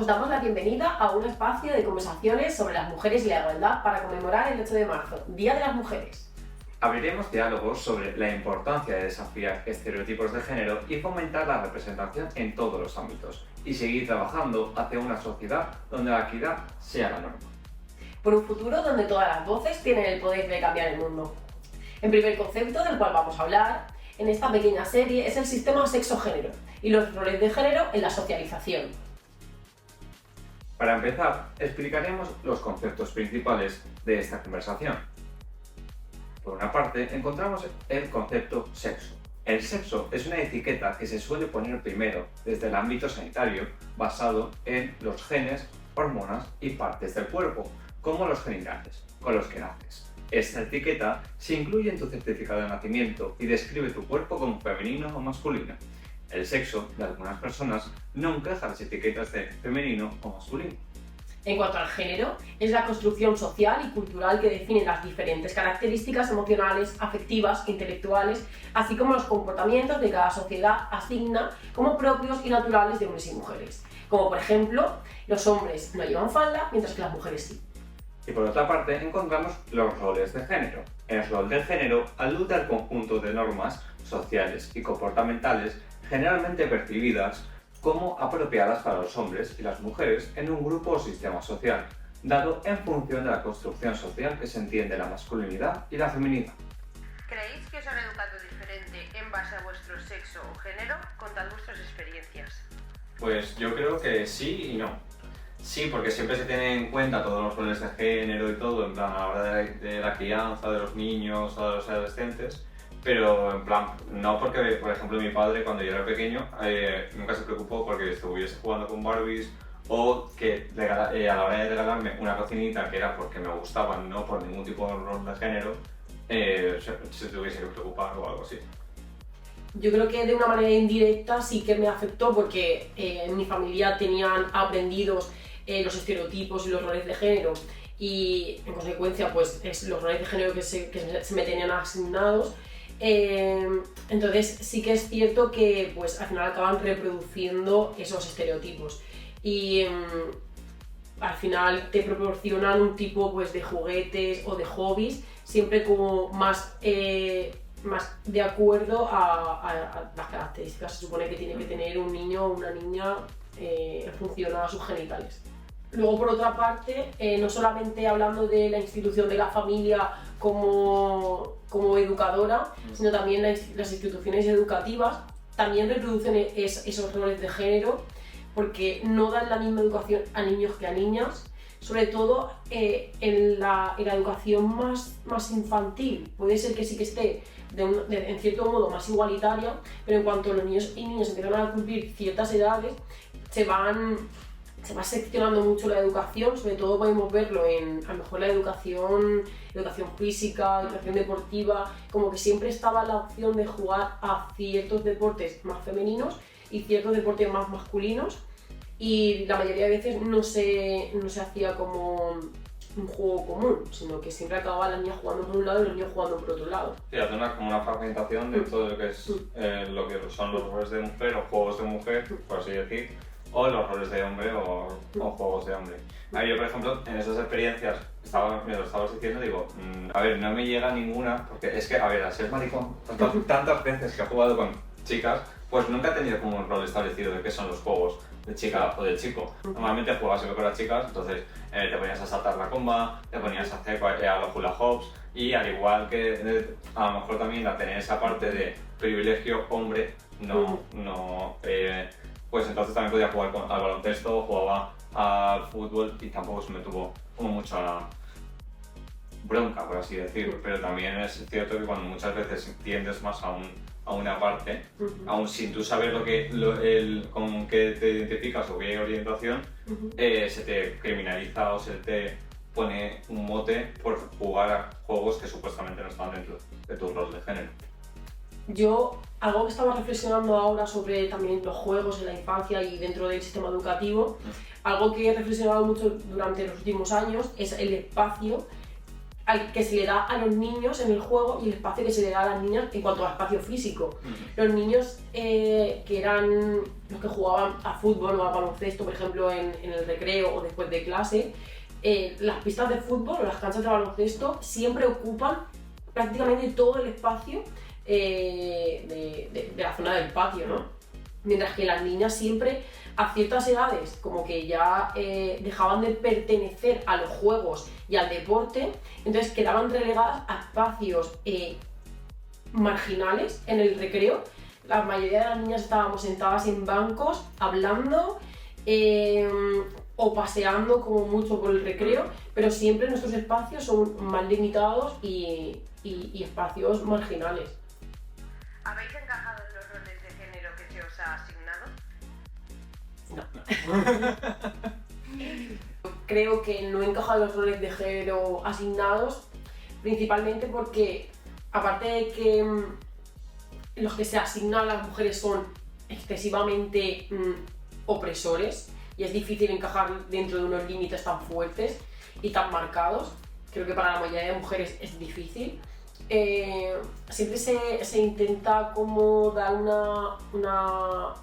os damos la bienvenida a un espacio de conversaciones sobre las mujeres y la igualdad para conmemorar el 8 de marzo, Día de las Mujeres. Abriremos diálogos sobre la importancia de desafiar estereotipos de género y fomentar la representación en todos los ámbitos, y seguir trabajando hacia una sociedad donde la equidad sea la norma. Por un futuro donde todas las voces tienen el poder de cambiar el mundo. El primer concepto del cual vamos a hablar en esta pequeña serie es el sistema sexo-género y los roles de género en la socialización. Para empezar, explicaremos los conceptos principales de esta conversación. Por una parte, encontramos el concepto sexo. El sexo es una etiqueta que se suele poner primero desde el ámbito sanitario, basado en los genes, hormonas y partes del cuerpo, como los genitales, con los que naces. Esta etiqueta se incluye en tu certificado de nacimiento y describe tu cuerpo como femenino o masculino. El sexo de algunas personas no encaja las etiquetas de femenino o masculino. En cuanto al género, es la construcción social y cultural que define las diferentes características emocionales, afectivas, intelectuales, así como los comportamientos de cada sociedad asigna como propios y naturales de hombres y mujeres. Como por ejemplo, los hombres no llevan falda, mientras que las mujeres sí. Y por otra parte, encontramos los roles de género. El rol de género alude al conjunto de normas sociales y comportamentales generalmente percibidas como apropiadas para los hombres y las mujeres en un grupo o sistema social, dado en función de la construcción social que se entiende la masculinidad y la feminidad. ¿Creéis que os han educado diferente en base a vuestro sexo o género? Contad vuestras experiencias. Pues yo creo que sí y no. Sí, porque siempre se tienen en cuenta todos los roles de género y todo, en plan, a la hora de la crianza de los niños o de los adolescentes, pero en plan, no porque, por ejemplo, mi padre cuando yo era pequeño nunca se preocupó porque estuviese jugando con Barbies o que a la hora de regalarme una cocinita que era porque me gustaban, no por ningún tipo de rol de género, se tuviese que preocupar o algo así. Yo creo que de una manera indirecta sí que me afectó porque en mi familia tenían aprendidos los estereotipos y los roles de género y en consecuencia pues los roles de género que se me tenían asignados. Entonces sí que es cierto que pues al final acaban reproduciendo esos estereotipos y al final te proporcionan un tipo pues de juguetes o de hobbies siempre como más de acuerdo a las características se supone que tiene que tener un niño o una niña en función a sus genitales. Luego, por otra parte, no solamente hablando de la institución de la familia como educadora, sino también las instituciones educativas también reproducen esos roles de género porque no dan la misma educación a niños que a niñas, sobre todo en la educación más infantil. Puede ser que sí que esté en cierto modo más igualitaria, pero en cuanto los niños y niñas empiezan a cumplir ciertas edades, se va seccionando mucho la educación, sobre todo podemos verlo en a lo mejor la educación física, educación deportiva, como que siempre estaba la opción de jugar a ciertos deportes más femeninos y ciertos deportes más masculinos y la mayoría de veces no se hacía como un juego común, sino que siempre acababa la niña jugando por un lado y los niños jugando por otro lado. Sí, hace como una fragmentación de todo lo que es lo que son los roles de mujer o juegos de mujer, por así decir, o los roles de hombre o juegos de hombre. A ver, yo por ejemplo, en esas experiencias, me lo estabas diciendo, digo, a ver, no me llega ninguna, porque es que, a ver, al ser maricón, tantas veces que he jugado con chicas, pues nunca he tenido como un rol establecido de qué son los juegos de chica o de chico. Normalmente jugabas siempre con las chicas, entonces te ponías a saltar la comba, te ponías a hacer a los hula hoops y al igual que a lo mejor también a tener esa parte de privilegio hombre, pues entonces también podía jugar al baloncesto, jugaba al fútbol y tampoco se me tuvo como mucha bronca, por así decirlo, pero también es cierto que cuando muchas veces tiendes más a una parte, aún sin tú saber con qué te identificas o qué orientación, se te criminaliza o se te pone un mote por jugar a juegos que supuestamente no están dentro de tu rol de género. Yo, algo que estaba reflexionando ahora sobre también los juegos en la infancia y dentro del sistema educativo, algo que he reflexionado mucho durante los últimos años es el espacio que se le da a los niños en el juego y el espacio que se le da a las niñas en cuanto a espacio físico. Los niños que eran los que jugaban a fútbol o a baloncesto, por ejemplo, en el recreo o después de clase, las pistas de fútbol o las canchas de baloncesto siempre ocupan prácticamente todo el espacio de la zona del patio, ¿no? Mientras que las niñas siempre, a ciertas edades, como que ya dejaban de pertenecer a los juegos y al deporte, entonces quedaban relegadas a espacios marginales en el recreo. La mayoría de las niñas estábamos sentadas en bancos, hablando o paseando como mucho por el recreo, pero siempre nuestros espacios son más limitados y espacios marginales. ¿Habéis encajado en los roles de género que se os ha asignado? No. Creo que no he encajado en los roles de género asignados, principalmente porque, aparte de que los que se asignan a las mujeres son excesivamente opresores y es difícil encajar dentro de unos límites tan fuertes y tan marcados, creo que para la mayoría de mujeres es difícil. Siempre se intenta como dar una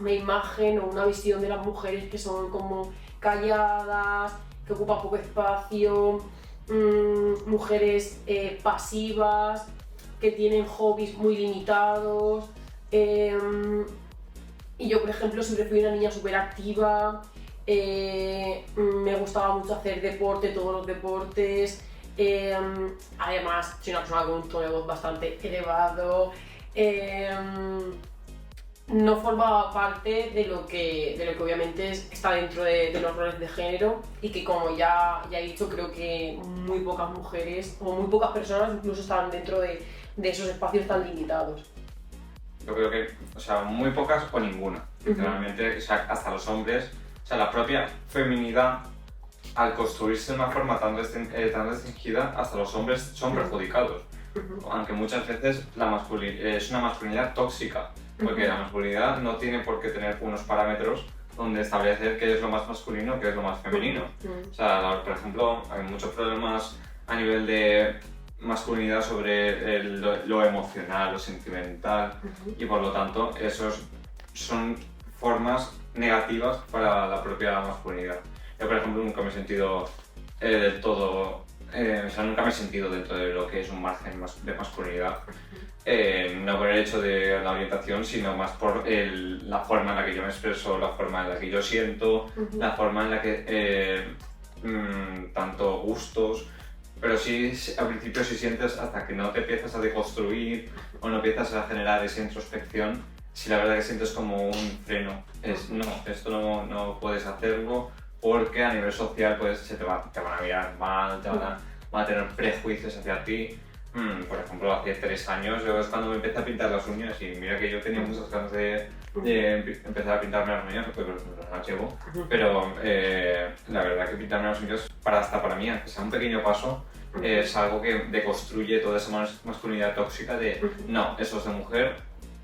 imagen o una visión de las mujeres que son como calladas, que ocupan poco espacio, mujeres pasivas, que tienen hobbies muy limitados. Y yo, por ejemplo, siempre fui una niña súper activa, me gustaba mucho hacer deporte, todos los deportes. Además, soy una persona con un tono de voz bastante elevado. No formaba parte de lo que obviamente está dentro de los roles de género y que, como ya he dicho, creo que muy pocas mujeres o muy pocas personas incluso están dentro de esos espacios tan limitados. Yo creo que, o sea, muy pocas o ninguna. Literalmente, o sea, hasta los hombres, o sea, la propia feminidad, al construirse de una forma tan restringida, hasta los hombres son perjudicados. Aunque muchas veces es una masculinidad tóxica, porque la masculinidad no tiene por qué tener unos parámetros donde establecer qué es lo más masculino, qué es lo más femenino. O sea, por ejemplo, hay muchos problemas a nivel de masculinidad sobre lo emocional, lo sentimental, y por lo tanto esos son formas negativas para la propia masculinidad. Yo, por ejemplo, nunca me he sentido del todo, o sea, nunca me he sentido dentro de lo que es un margen de masculinidad, no por el hecho de la orientación, sino más por la forma en la que yo me expreso, la forma en la que yo siento, la forma en la que tanto gustos. Pero sí, al principio sí sientes, hasta que no te empiezas a deconstruir o no empiezas a generar esa introspección, sí, la verdad que sientes como un freno. No, esto no puedes hacerlo porque a nivel social pues, te van a mirar mal, van a tener prejuicios hacia ti. Por ejemplo, hace 3 años yo es cuando me empecé a pintar las uñas y mira que yo tenía muchas ganas de empezar a pintarme las uñas, porque no las llevo, pero la verdad que pintarme las uñas hasta para mí, aunque sea un pequeño paso, es algo que deconstruye toda esa masculinidad tóxica de no, eso es de mujer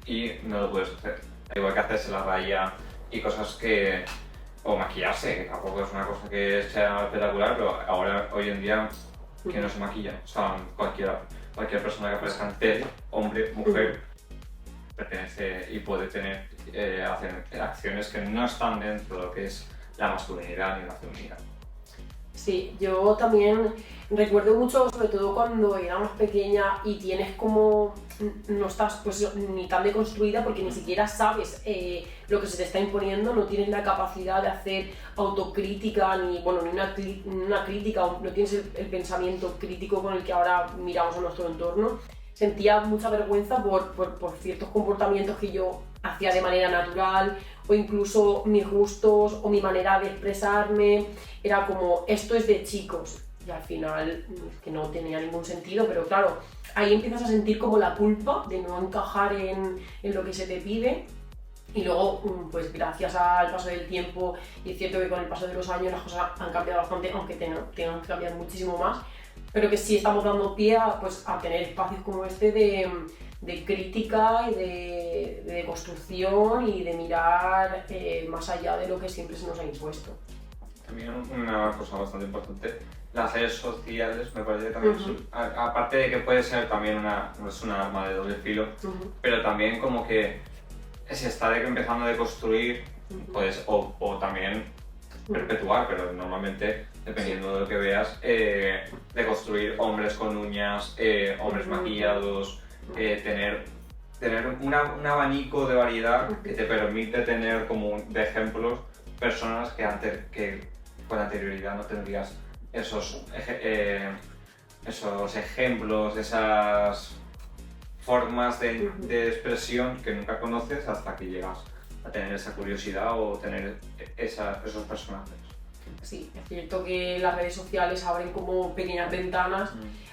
y no lo puedes hacer. Igual que hacerse la raya y cosas que... o maquillarse, que tampoco es una cosa que sea espectacular, pero ahora, hoy en día, que no se maquilla. O sea, cualquier persona que aparezca en tele, hombre, mujer, pertenece y puede tener hacer acciones que no están dentro de lo que es la masculinidad ni la feminidad. Sí, yo también recuerdo mucho, sobre todo cuando era más pequeña y tienes como, no estás pues ni tan deconstruida porque ni siquiera sabes lo que se te está imponiendo, no tienes la capacidad de hacer autocrítica ni una crítica, no tienes el pensamiento crítico con el que ahora miramos a nuestro entorno. Sentía mucha vergüenza por ciertos comportamientos que yo hacía de manera natural, o incluso mis gustos o mi manera de expresarme, era como, esto es de chicos, y al final que no tenía ningún sentido, pero claro, ahí empiezas a sentir como la culpa de no encajar en lo que se te pide, y luego, pues gracias al paso del tiempo, y es cierto que con el paso de los años las cosas han cambiado bastante, aunque tengan que cambiar muchísimo más, pero que sí estamos dando pie a tener espacios como este de crítica y de construcción y de mirar más allá de lo que siempre se nos ha impuesto. También una cosa bastante importante, las redes sociales me parece que también, aparte de que puede ser también es una arma de doble filo, pero también como que se está empezando a deconstruir, pues, o también perpetuar, pero normalmente, dependiendo de lo que veas, deconstruir hombres con uñas, hombres maquillados, tener un abanico de variedad que te permite tener como de ejemplos personas que con anterioridad no tendrías esos ejemplos, esas formas de expresión que nunca conoces hasta que llegas a tener esa curiosidad o tener esos personajes. Sí, es cierto que las redes sociales abren como pequeñas ventanas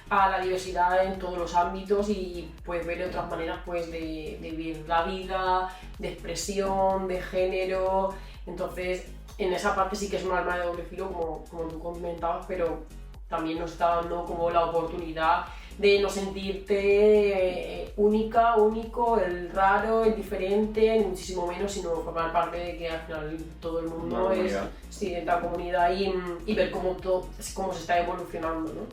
a la diversidad en todos los ámbitos y puedes ver otras maneras pues, de vivir la vida, de expresión, de género. Entonces, en esa parte sí que es un arma de doble filo, como tú comentabas, pero también nos está dando como la oportunidad de no sentirte única, único, el raro, el diferente, ni muchísimo menos, sino formar parte de que al final todo el mundo es de la comunidad y ver cómo se está evolucionando, ¿no?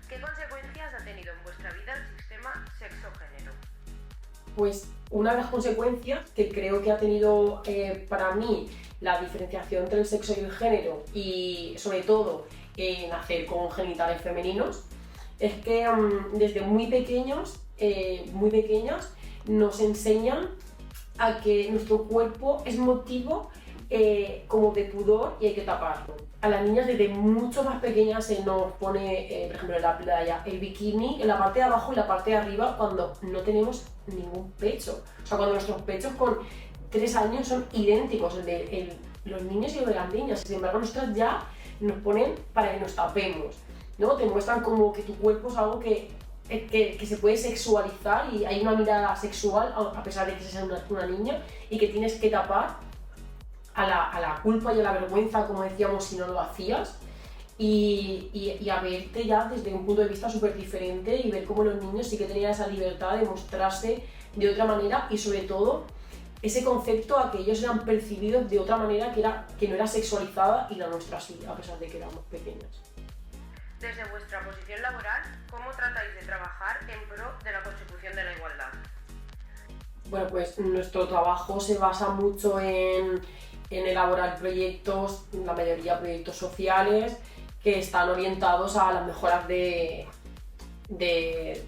¿Qué consecuencias ha tenido en vuestra vida el sistema sexo-género? Pues una de las consecuencias que creo que ha tenido para mí la diferenciación entre el sexo y el género y sobre todo nacer con genitales femeninos es que desde muy pequeñas nos enseñan a que nuestro cuerpo es motivo como de pudor y hay que taparlo. A las niñas desde mucho más pequeñas se nos pone, por ejemplo en la playa, el bikini en la parte de abajo y la parte de arriba cuando no tenemos ningún pecho. O sea, cuando nuestros pechos con 3 años son idénticos, el de los niños y el de las niñas. Sin embargo, nosotras ya nos ponen para que nos tapemos, ¿no? Te muestran como que tu cuerpo es algo que se puede sexualizar y hay una mirada sexual a pesar de que seas una niña y que tienes que tapar a la culpa y a la vergüenza, como decíamos, si no lo hacías y a verte ya desde un punto de vista súper diferente y ver cómo los niños sí que tenían esa libertad de mostrarse de otra manera y sobre todo ese concepto a que ellos eran percibidos de otra manera que no era sexualizada y la nuestra sí, a pesar de que éramos pequeñas. Desde vuestra posición laboral, ¿cómo tratáis de trabajar en pro de la consecución de la igualdad? Bueno, pues nuestro trabajo se basa mucho en elaborar proyectos, la mayoría proyectos sociales, que están orientados a las mejoras de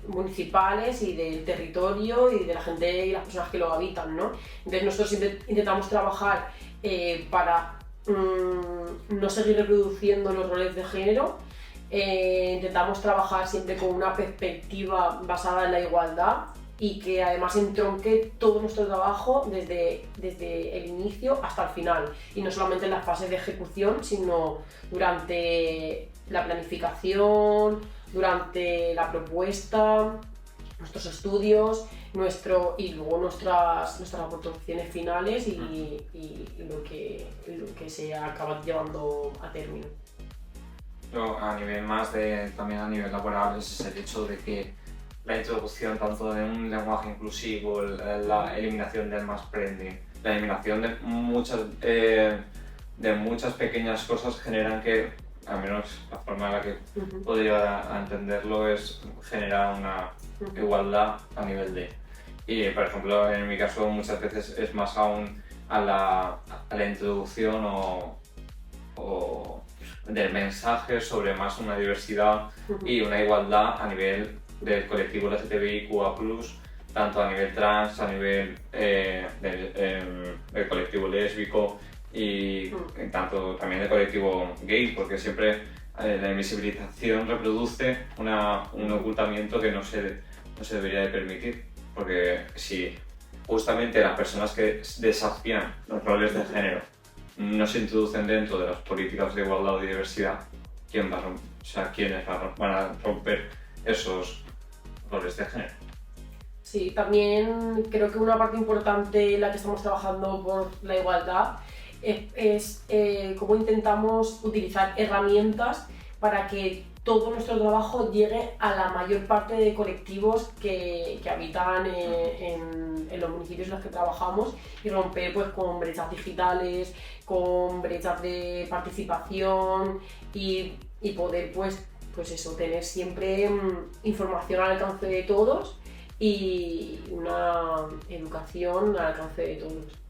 municipales y del territorio y de la gente y las personas que lo habitan, ¿no? Entonces nosotros intentamos trabajar para no seguir reproduciendo los roles de género, intentamos trabajar siempre con una perspectiva basada en la igualdad y que además entronque todo nuestro trabajo desde el inicio hasta el final y no solamente en las fases de ejecución sino durante la planificación, durante la propuesta, nuestros estudios y luego nuestras aportaciones finales y lo que se acaba llevando a término. A nivel también a nivel laboral es el hecho de que la introducción tanto de un lenguaje inclusivo, la eliminación del mansplaining, la eliminación de muchas pequeñas cosas generan que, al menos la forma en la que puedo llegar a entenderlo es generar una igualdad a nivel de. Y por ejemplo en mi caso muchas veces es más aún a la introducción o del mensaje sobre más una diversidad y una igualdad a nivel del colectivo LGTBIQA+, tanto a nivel trans, a nivel del colectivo lésbico y tanto también del colectivo gay, porque siempre la invisibilización reproduce un ocultamiento que no se debería de permitir, porque si justamente las personas que desafían los roles de género no se introducen dentro de las políticas de igualdad o diversidad, ¿quiénes van a romper esos roles de género? Sí, también creo que una parte importante en la que estamos trabajando por la igualdad es cómo intentamos utilizar herramientas para que todo nuestro trabajo llegue a la mayor parte de colectivos que habitan en los municipios en los que trabajamos y romper pues con brechas digitales, con brechas de participación y poder pues eso, tener siempre información al alcance de todos y una educación al alcance de todos.